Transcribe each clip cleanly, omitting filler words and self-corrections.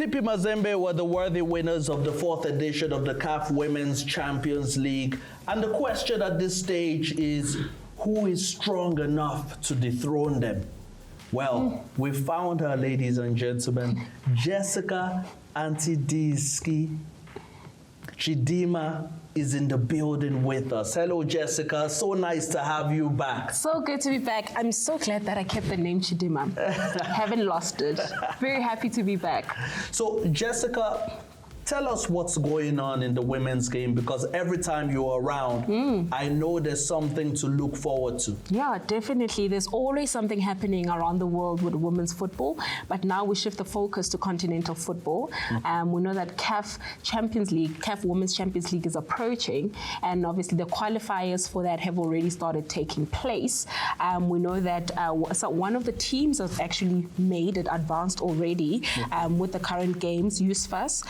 TP Mazembe were the worthy winners of the 4th edition of the CAF Women's Champions League. And the question at this stage is, who is strong enough to dethrone them? Well, we found her, ladies and gentlemen. Jessica Antidiski Chidima is in the building with us. Hello, Jessica. So nice to have you back. So good to be back. I'm so glad that I kept the name Chidima. Haven't lost it. Very happy to be back. So, Jessica, tell us what's going on in the women's game, because every time you're around, I know there's something to look forward to. Yeah, definitely. There's always something happening around the world with women's football, but now we shift the focus to continental football. We know that CAF Champions League, CAF Women's Champions League is approaching, and obviously the qualifiers for that have already started taking place. We know that so one of the teams has actually made it advanced already with the current games, USFAS.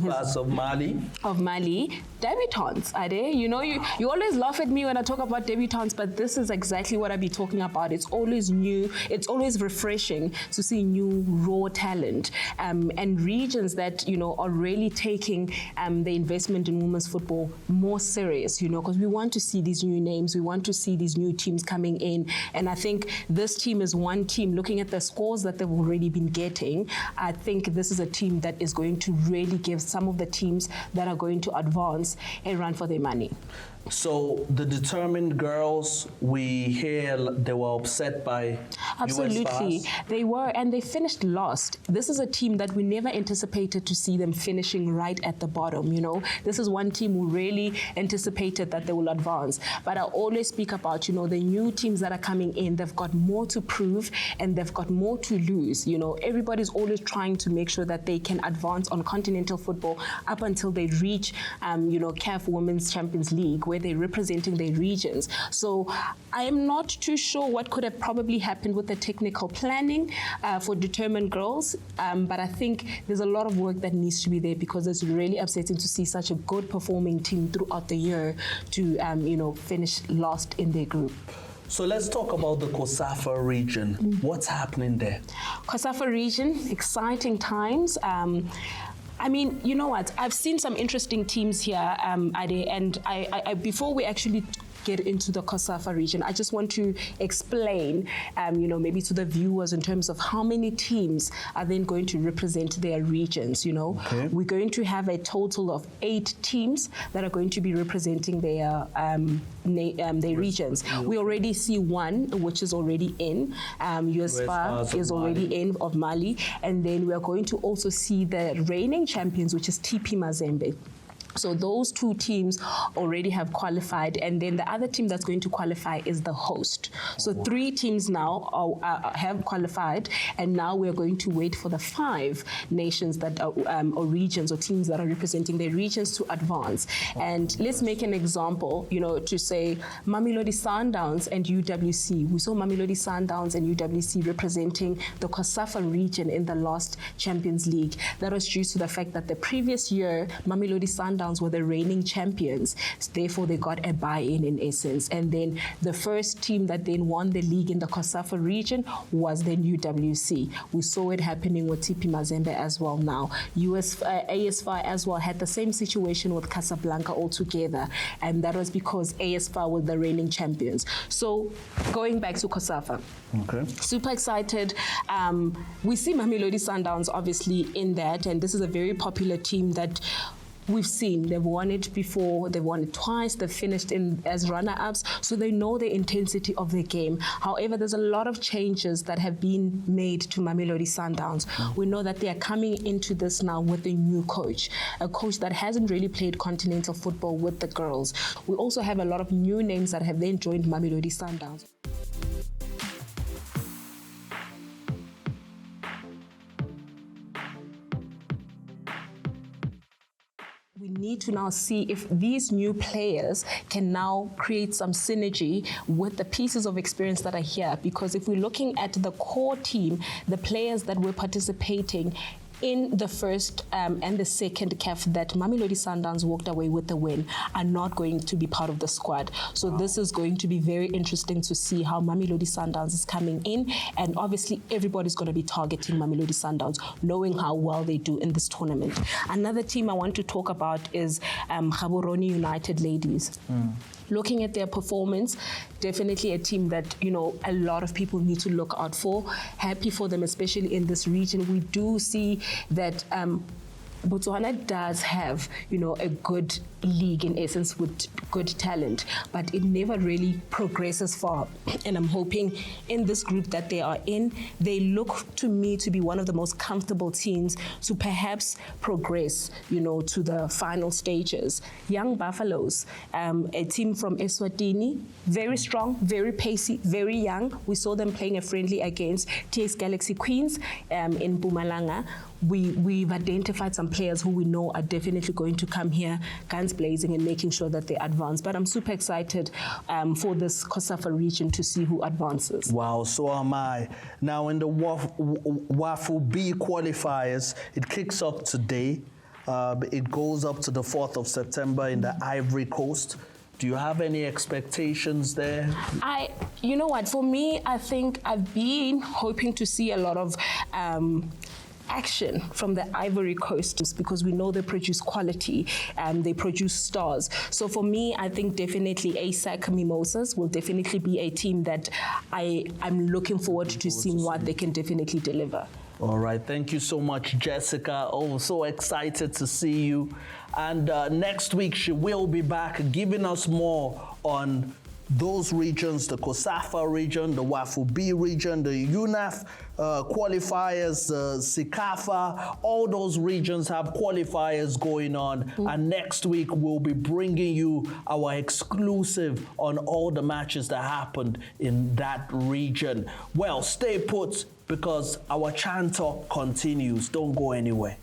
Of Mali. Debutantes, are they? You know, you always laugh at me when I talk about debutantes, but this is exactly what I be talking about. It's always new. It's always refreshing to see new raw talent and regions that, you know, are really taking the investment in women's football more serious, you know, because we want to see these new names. We want to see these new teams coming in. And I think this team is one team, looking at the scores that they've already been getting, I think this is a team that is going to really give some of the teams that are going to advance a run for their money. So the determined girls, we hear they were upset by Absolutely. USFAS. They were, and they finished last. This is a team that we never anticipated to see them finishing right at the bottom, you know. This is one team we really anticipated that they will advance. But I always speak about, you know, the new teams that are coming in, they've got more to prove and they've got more to lose. You know, everybody's always trying to make sure that they can advance on continental football up until they reach, you know, CAF Women's Champions League, where they're representing their regions. So I am not too sure what could have probably happened with the technical planning for determined girls, but I think there's a lot of work that needs to be there, because it's really upsetting to see such a good performing team throughout the year to, you know, finish last in their group. So let's talk about the COSAFA region. What's happening there? COSAFA region, exciting times. I mean, you know what? I've seen some interesting teams here, Ade, and I before we actually get into the COSAFA region, I just want to explain, you know, maybe to the viewers in terms of how many teams are then going to represent their regions, you know. Okay. We're going to have a total of 8 teams that are going to be representing their regions. We already see one, which is already in. USFAR is already in, of Mali. And then we are going to also see the reigning champions, which is TP Mazembe. So those 2 teams already have qualified, and then the other team that's going to qualify is the host. So 3 teams now have qualified, and now we're going to wait for the 5 nations that are, or regions or teams that are representing their regions to advance. And let's make an example, you know, to say Mamelodi Sundowns and UWC. We saw Mamelodi Sundowns and UWC representing the COSAFA region in the last Champions League. That was due to the fact that the previous year, Mamelodi Sundowns were the reigning champions, therefore they got a buy-in in essence. And then the first team that then won the league in the COSAFA region was then UWC. We saw it happening with TP Mazembe as well now. ASFAR as well had the same situation with Casablanca altogether, and that was because ASFAR were the reigning champions. So going back to COSAFA, okay, super excited. We see Mamelodi Sundowns obviously in that, and this is a very popular team that we've seen. They've won it before, they've won it twice, they've finished in as runner-ups, so they know the intensity of the game. However, there's a lot of changes that have been made to Mamelodi Sundowns. We know that they are coming into this now with a new coach, a coach that hasn't really played continental football with the girls. We also have a lot of new names that have then joined Mamelodi Sundowns. We need to now see if these new players can now create some synergy with the pieces of experience that are here. Because if we're looking at the core team, the players that were participating in the first and the second CAF that Mamelodi Sundowns walked away with the win are not going to be part of the squad. So this is going to be very interesting to see how Mamelodi Sundowns is coming in, and obviously everybody's going to be targeting Mamelodi Sundowns, knowing how well they do in this tournament. Another team I want to talk about is Gaborone United ladies. Looking at their performance, definitely a team that, you know, a lot of people need to look out for. Happy for them, especially in this region. We do see that Botswana does have, you know, a good league in essence with good talent, but it never really progresses far. And I'm hoping in this group that they are in, they look to me to be one of the most comfortable teams to perhaps progress, you know, to the final stages. Young Buffaloes, a team from Eswatini, very strong, very pacey, very young. We saw them playing a friendly against TS Galaxy Queens in Mpumalanga. We've identified some players who we know are definitely going to come here, guns blazing, and making sure that they advance. But I'm super excited for this COSAFA region to see who advances. Wow, so am I. Now in the WAFU B qualifiers, it kicks off today. It goes up to the 4th of September in the Ivory Coast. Do you have any expectations there? You know what, for me, I think I've been hoping to see a lot of action from the Ivory Coast, because we know they produce quality and they produce stars. So for me, I think definitely ASAC Mimosas will definitely be a team that I'm looking forward to seeing what they can definitely deliver. All right, thank you so much, Jessica. Oh, so excited to see you. And next week, she will be back giving us more on those regions, the COSAFA region, the WAFU B region, the UNAF qualifiers, the CICAFA, all those regions have qualifiers going on. And next week, we'll be bringing you our exclusive on all the matches that happened in that region. Well, stay put, because our Chan Talk continues. Don't go anywhere.